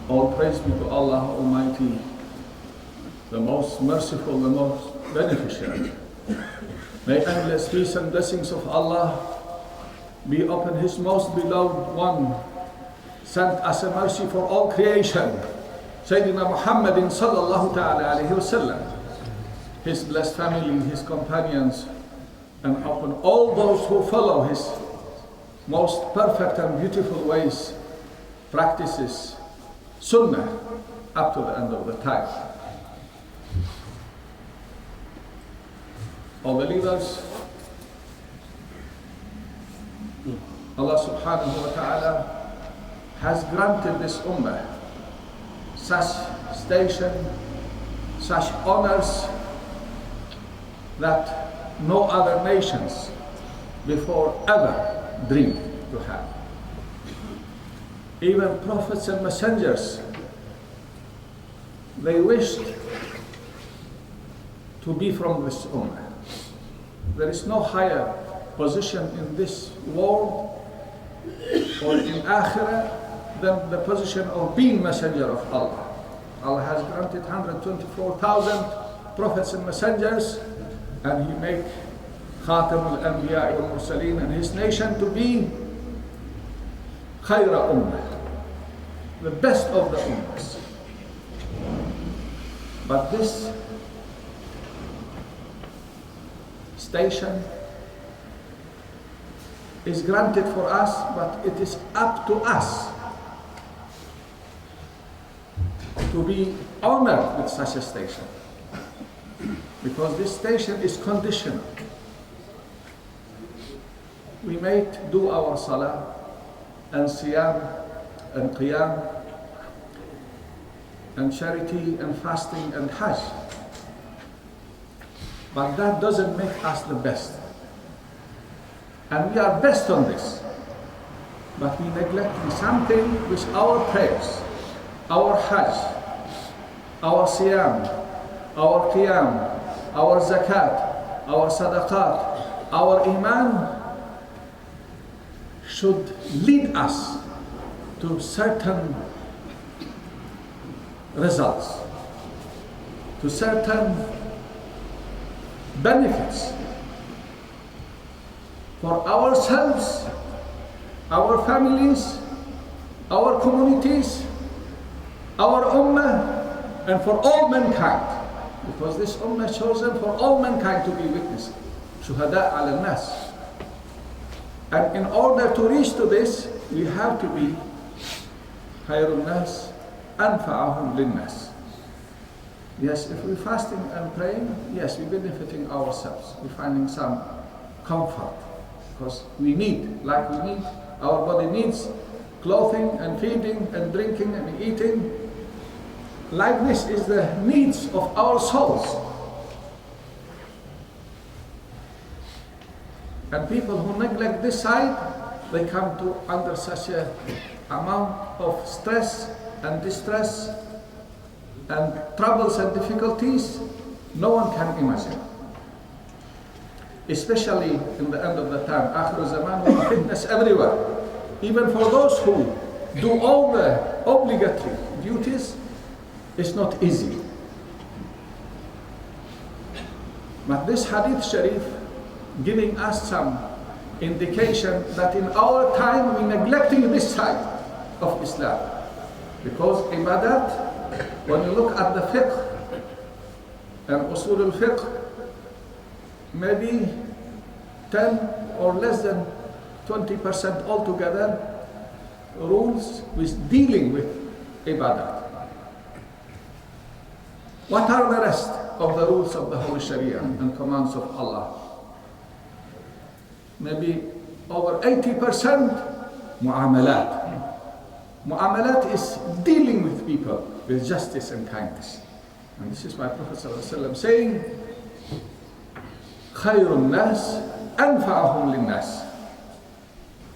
All praise be to Allah Almighty, the most merciful, the most beneficent. May endless peace and blessings of Allah be upon His most beloved one, sent as a mercy for all creation, Sayyidina Muhammadin sallallahu ta'ala alayhi wa sallam, his blessed family, his companions, and upon all those who follow his most perfect and beautiful ways, practices, sunnah, up to the end of the time. All believers, Allah subhanahu wa ta'ala has granted this ummah such station, such honors that no other nations before ever dreamed to have. Even prophets and messengers, they wished to be from this ummah. There is no higher position in this world or in Akhirah than the position of being messenger of Allah. Allah has granted 124,000 prophets and messengers, and He made Khatam al-Anbiya wal-Mursaleen and His nation to be Khayra Ummah, the best of the Ummahs. But this station is granted for us, but it is up to us to be honored with such a station, because this station is conditional. We may do our salah and siyam and qiyam and charity and fasting and hajj, but that doesn't make us the best. And we are best on this, but we neglecting something which our prayers, our hajj, our siyam, our qiyam, our zakat, our sadaqat, our iman should lead us to certain results, to certain benefits for ourselves, our families, our communities, our ummah, and for all mankind, because this ummah is chosen for all mankind to be witness, shuhada ala nas. And in order to reach to this, we have to be khairun nas, anfa'ahum linnas. Yes, if we're fasting and praying, yes, we're benefiting ourselves, we're finding some comfort, because we need, like we need, our body needs clothing and feeding and drinking and eating. Like this is the needs of our souls. And people who neglect this side, they come to under such a amount of stress and distress and troubles and difficulties no one can imagine. Especially in the end of the time, Akhir Zaman, we fitness everywhere. Even for those who do all the obligatory duties, it's not easy. But this hadith sharif giving us some indication that in our time we're neglecting this side of Islam. Because ibadat, when you look at the fiqh and usul al-fiqh, maybe 10 or less than 20% altogether rules with dealing with ibadat. What are the rest of the rules of the Holy Sharia and commands of Allah? Maybe over 80% mu'amalat. Mu'amalat is dealing with people with justice and kindness. And this is why Prophet ﷺ saying, khairun nas anfa'ahum linnas.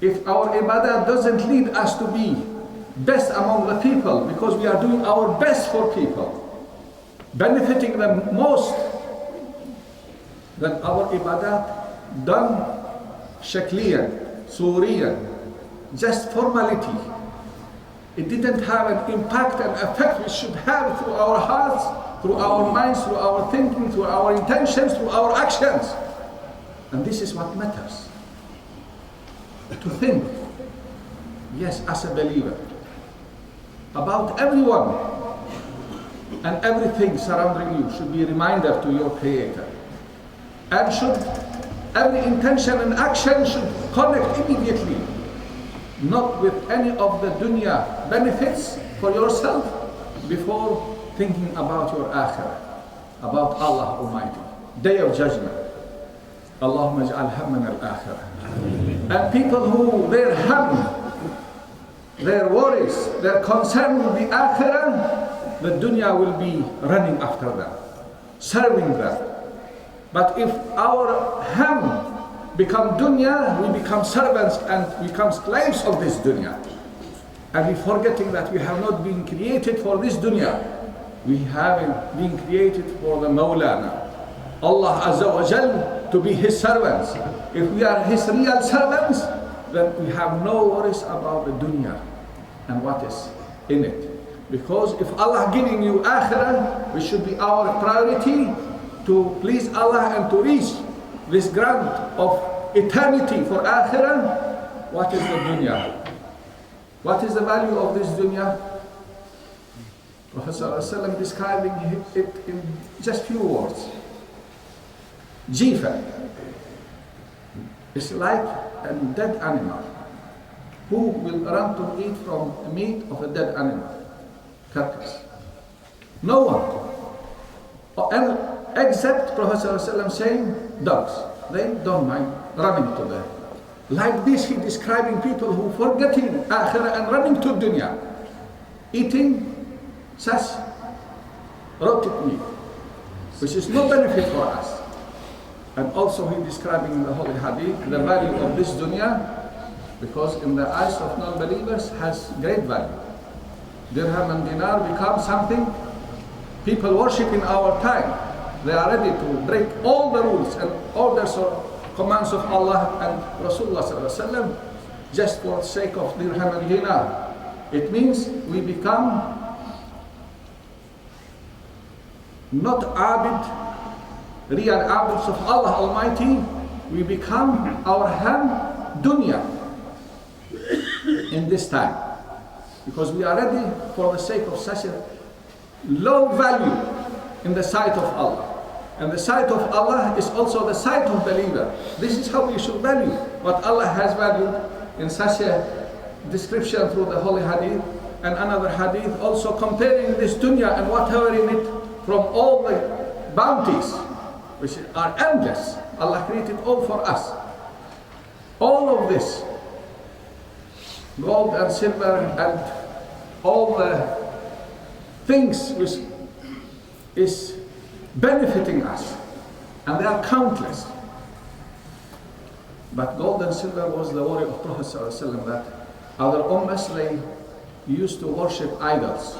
If our ibadah doesn't lead us to be best among the people, because we are doing our best for people, benefiting them most, then our ibadat done shakliyan, suriyan, just formality, It didn't have an impact and effect we should have through our hearts, through our minds, through our thinking, through our intentions, through our actions. And this is what matters. To think, yes, as a believer, about everyone and everything surrounding you should be a reminder to your Creator. And every intention and action should connect immediately, not with any of the dunya benefits for yourself, before thinking about your akhirah, about Allah Almighty, Day of Judgment. Allahumma ij'al hammana al-akhirah. And people who their ham, their worries, their concern with the akhirah, the dunya will be running after them, serving them. But if our ham become dunya, we become servants and become slaves of this dunya. And we forgetting that we have not been created for this dunya. We have been created for the Mawlana, Allah Azza wa Jal, to be His servants. If we are His real servants, then we have no worries about the dunya and what is in it. Because if Allah giving you akhirah, it should be our priority to please Allah and to reach this grant of eternity for akhirah. What is the dunya? What is the value of this dunya? Prophet ﷺ describing it in just few words. Jifa is like a dead animal. Who will run to eat from the meat of a dead animal? Carcass. No one. And except Prophet ﷺ saying dogs. They don't mind running to them. Like this, he describing people who forgetting akhirah and running to dunya, eating such rotted meat, which is no benefit for us. And also he describing in the Holy Hadith the value of this dunya, because in the eyes of non-believers has great value. Dirham and dinar become something people worship in our time. They are ready to break all the rules and orders or commands of Allah and Rasulullah ﷺ just for the sake of dirham and dinar. It means we become not abid, real abids of Allah Almighty. We become our ham dunya in this time, because we are ready for the sake of such a low value in the sight of Allah. And the sight of Allah is also the sight of believer. This is how we should value what Allah has valued in such a description through the Holy Hadith. And another Hadith also comparing this dunya and whatever in it from all the bounties, which are endless. Allah created all for us. All of this, gold and silver and all the things which is benefiting us, and they are countless. But gold and silver was the worry of Prophet ﷺ, that other ummahs, they used to worship idols.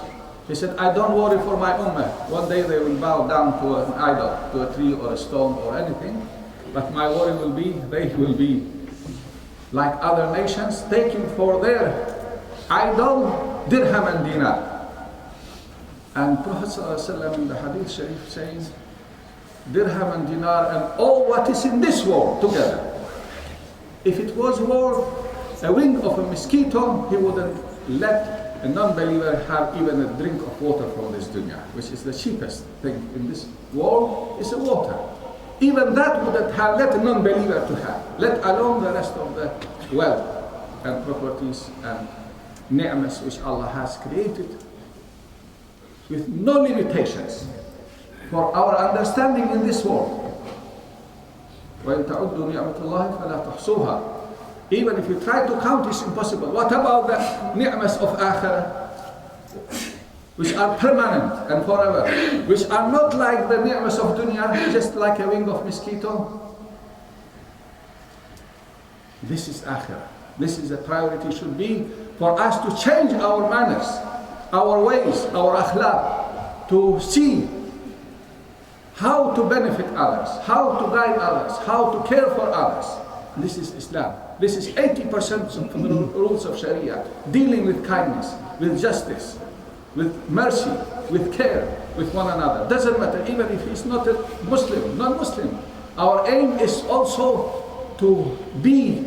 He said, I don't worry for my ummah. One day they will bow down to an idol, to a tree or a stone or anything. But my worry will be, they will be like other nations, taking for their idol dirham and dinar. And Prophet ﷺ in the Hadith Sharif says, dirham and dinar and all what is in this world together, if it was worth a wing of a mosquito, he wouldn't let a non-believer have even a drink of water from this dunya, which is the cheapest thing in this world, is a water. Even that wouldn't have let a non-believer to have, let alone the rest of the wealth and properties and ni'mas which Allah has created with no limitations for our understanding in this world. وَإِن تَعُدُّوا نِعْمَةَ اللَّهِ فَلَا تُحْصُوهَا. Even if you try to count, it's impossible. What about the ni'mas of akhirah, which are permanent and forever, which are not like the ni'mas of dunya, just like a wing of mosquito? This is akhirah. This is a priority, should be for us to change our manners, our ways, our akhlaq, to see how to benefit others, how to guide others, how to care for others. This is Islam. This is 80% of the rules of Sharia, dealing with kindness, with justice, with mercy, with care, with one another. Doesn't matter, even if he's not a Muslim, non-Muslim. Our aim is also to be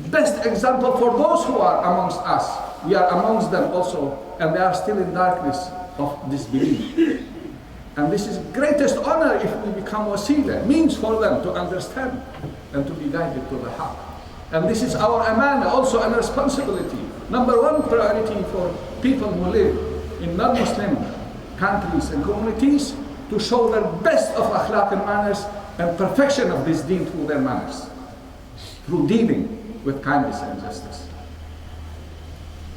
best example for those who are amongst us. We are amongst them also, and they are still in darkness of disbelief. And this is greatest honor if we become wasila, means for them to understand and to be guided to the haqq. And this is our amana, also a responsibility. Number one priority for people who live in non-Muslim countries and communities, to show their best of akhlaq and manners and perfection of this deen through their manners, through dealing with kindness and justice.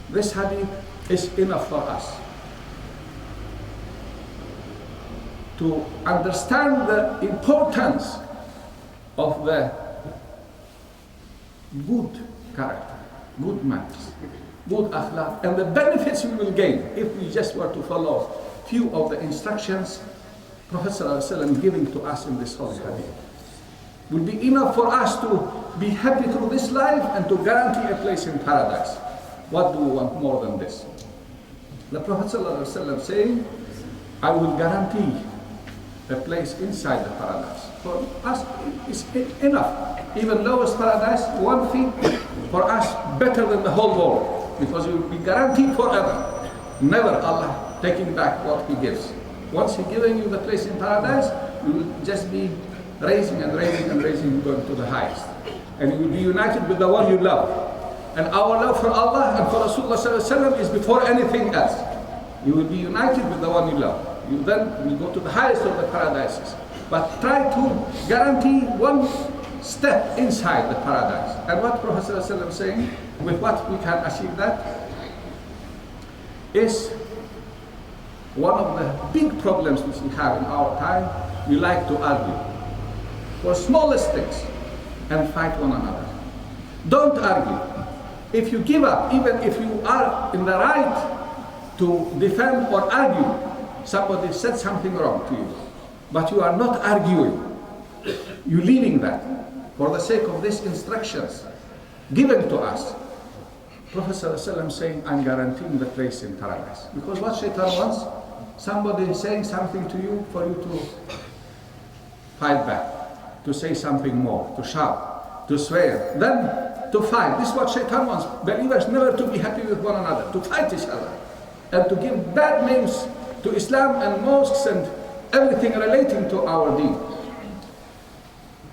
This hadith is enough for us to understand the importance of the good character, good manners, good akhlaq, and the benefits we will gain if we just were to follow few of the instructions Prophet ﷺ giving to us in this holy hadith. Will be enough for us to be happy through this life and to guarantee a place in paradise. What do we want more than this? The Prophet ﷺ saying, I will guarantee a place inside the paradise. For us, it's enough. Even lowest paradise, 1 feet, for us better than the whole world, because we will be guaranteed forever. Never Allah taking back what He gives. Once He giving you the place in paradise, you will just be raising and raising and raising, going to the highest. And you will be united with the one you love. And our love for Allah and for Rasulullah ﷺ is before anything else. You will be united with the one you love. You then will go to the highest of the paradises. But try to guarantee one step inside the paradise. And what Prophet ﷺ is saying, with what we can achieve that, is one of the big problems which we have in our time. We like to argue for smallest things and fight one another. Don't argue. If you give up, even if you are in the right to defend or argue, somebody said something wrong to you, but you are not arguing, you're leaving that for the sake of these instructions given to us. Prophet ﷺ saying, I'm guaranteeing the place in paradise. Because what shaitan wants, somebody saying something to you, for you to fight back, to say something more, to shout, to swear, then to fight. This is what shaitan wants. Believers never to be happy with one another, to fight each other, and to give bad names to Islam and mosques and everything relating to our deen.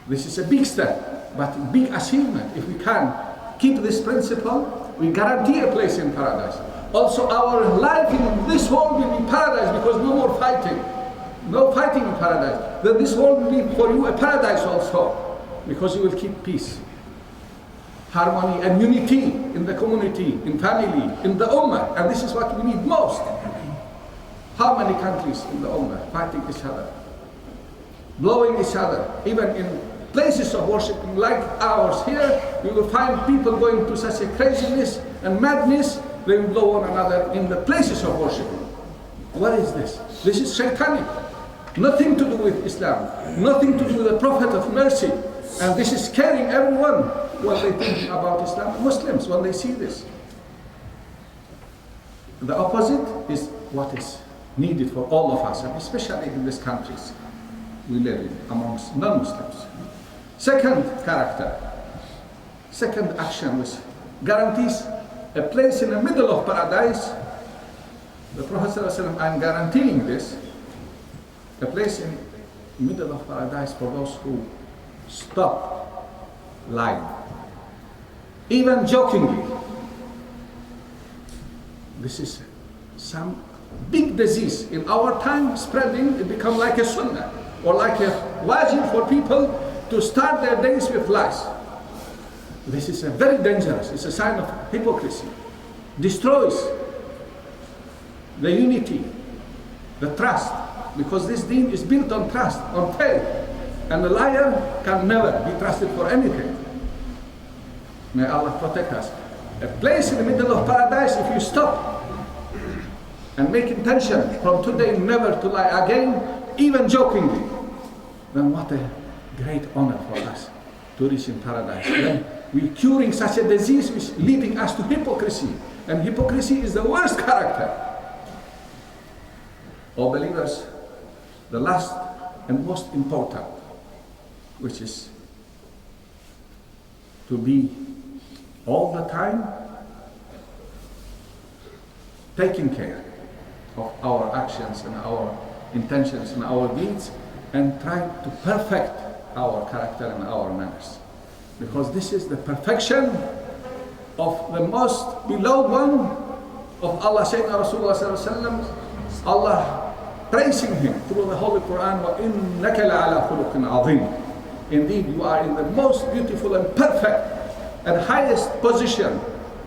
This is a big step, but a big achievement. If we can keep this principle, we guarantee a place in paradise. Also, our life in this world will be paradise, because no more fighting. No fighting in paradise. Then this world will be for you a paradise also, because you will keep peace, harmony and unity in the community, in family, in the ummah. And this is what we need most. How many countries in the ummah fighting each other, blowing each other, even in places of worshiping like ours here, you will find people going to such a craziness and madness, they will blow one another in the places of worshiping. What is this? This is shaitanic. Nothing to do with Islam, nothing to do with the Prophet of mercy. And this is scaring everyone when they think about Islam, Muslims, when they see this. The opposite is what is needed for all of us, and especially in these countries we live in, amongst non-Muslims. Second character, second action which guarantees a place in the middle of paradise. The Prophet ﷺ, I'm guaranteeing this, a place in the middle of paradise for those who stop lying, even jokingly. This is some big disease in our time spreading. It become like a sunnah or like a wajib for people to start their days with lies. This is a very dangerous. It's a sign of hypocrisy. Destroys the unity, the trust, because this deen is built on trust, on faith, and a liar can never be trusted for anything. May Allah protect us. A place in the middle of paradise, if you stop and make intention from today never to lie again, even jokingly, then what a great honor for us to reach in paradise. Then we're curing such a disease which is leading us to hypocrisy. And hypocrisy is the worst character. Oh believers, the last and most important, which is to be all the time taking care of our actions and our intentions and our deeds, and try to perfect our character and our manners. Because this is the perfection of the most beloved one of Allah, Sayyidina Rasulullah Sallallahu Alaihi Wasallam. Allah praising him through the Holy Quran, وَإِنَّكَ لَعَلَى خُلُقٍ عَظِيمٍ. Indeed, you are in the most beautiful and perfect and highest position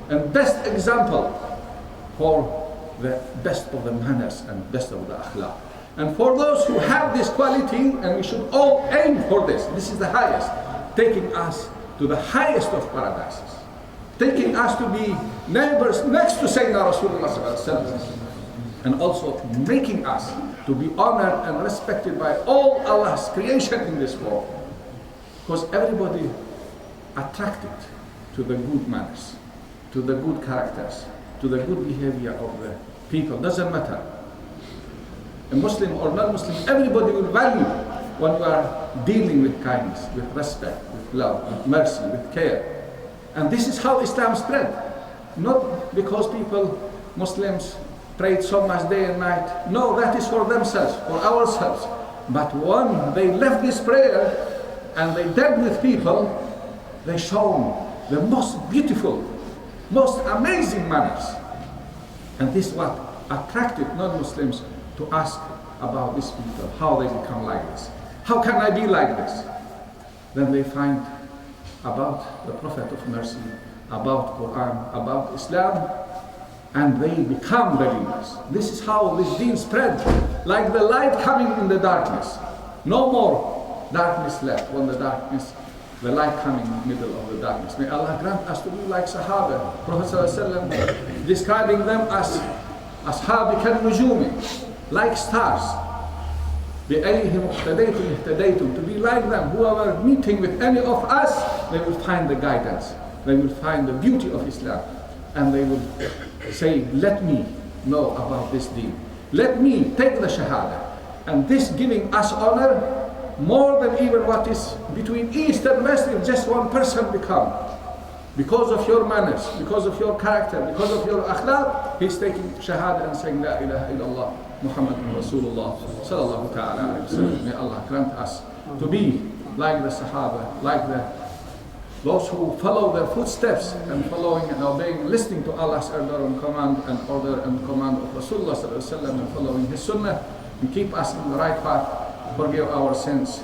and best example for the best of the manners and best of the akhlaq. And for those who have this quality, and we should all aim for this, this is the highest, taking us to the highest of paradises, taking us to be neighbors next to Sayyidina Rasulullah Sallallahu Alaihi Wasallam, and also making us to be honored and respected by all Allah's creation in this world. Because everybody attracted to the good manners, to the good characters, to the good behavior of the people, doesn't matter. A Muslim or non-Muslim, everybody will value when you are dealing with kindness, with respect, with love, with mercy, with care. And this is how Islam spread. Not because people, Muslims, prayed so much day and night. No, that is for themselves, for ourselves. But when they left this prayer and they dealt with people, they showed the most beautiful, most amazing manners. And this is what attracted non-Muslims to ask about these people, how they become like this. How can I be like this? Then they find about the Prophet of Mercy, about Quran, about Islam, and they become believers. This is how this deen spread, like the light coming in the darkness. No more darkness left. When the darkness, the light coming in the middle of the darkness. May Allah grant us to be like Sahaba. Prophet ﷺ describing them as Ashabi kal nujumi, like stars. بِأَيْهِمْ اُقْتَدَيْتُمْ اِهْتَدَيْتُمْ, to be like them. Whoever meeting with any of us, they will find the guidance. They will find the beauty of Islam. And they will say, let me know about this deen. Let me take the Shahada. And this giving us honor more than even what is between East and West, if just one person become. Because of your manners, because of your character, because of your akhlaq, he's taking Shahada and saying, La ilaha illallah, Muhammadun Rasulullah sallallahu ta'ala alayhi wa sallam. May Allah grant us to be like the Sahaba, like those who follow their footsteps and following and obeying, listening to Allah's order and command of Rasulullah sallallahu alayhi wa sallam, and following his sunnah, and keep us in the right path, forgive our sins,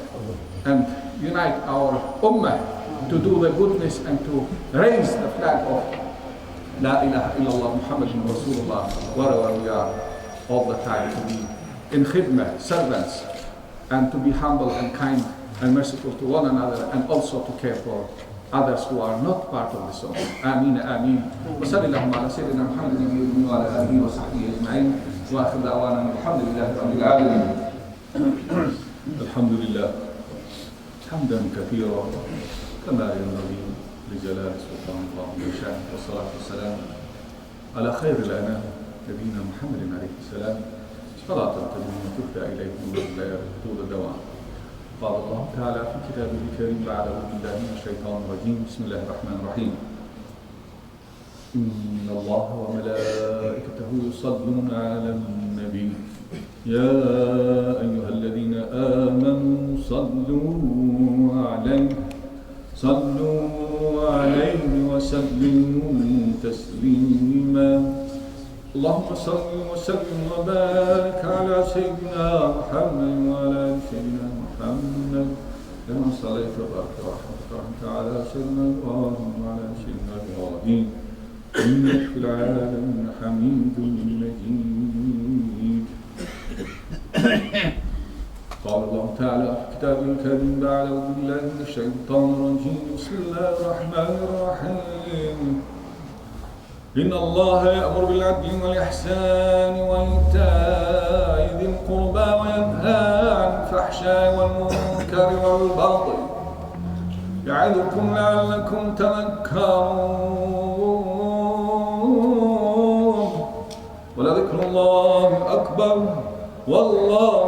and unite our ummah to do the goodness and to raise the flag of La ilaha illallah Muhammadun Rasulullah wherever we are, all the time, to be in khidmah, servants, and to be humble and kind and merciful to one another, and also to care for others who are not part of this ummah. Ameen, ameen. Wa sallallahu ala sayyidina Muhammadin wa ala alihi wa sahbihi ajma'in. Wa akhir da'wana alhamdulillahi rabbil alamin. Alhamdulillah. Hamdan kathira. كما ينبغي لجلال سلطان الله وشأنه، والصلاة والسلام على خير الأنام نبينا محمد عليه السلام، صلاة تدوم تهدى إليه من طول الدوام. قال الله تعالى في كتابه الكريم بعد أعوذ بالله من الشيطان الرجيم، بسم الله الرحمن الرحيم. إن الله وملائكته يصلون على النبي يا أيها الذين آمنوا صلوا عليه وسلموا تسليما. اللهم صل وسلم وبارك على سيدنا محمد وعلى آل سيدنا محمد كما صليت وباركت ورحمت على سيدنا إبراهيم وعلى آل سيدنا إبراهيم إنك في العالمين حميد مجيد. قال الله تعالى في كتابه الكريم بعد أعوذ بالله من الشيطان الرجيم، بسم الله الرحمن الرحيم. إن الله يأمر بالعدل والإحسان وإيتاء ذي القربى وينهى عن الفحشاء والمنكر والبغي يعظكم لعلكم تذكرون ولذكر الله أكبر والله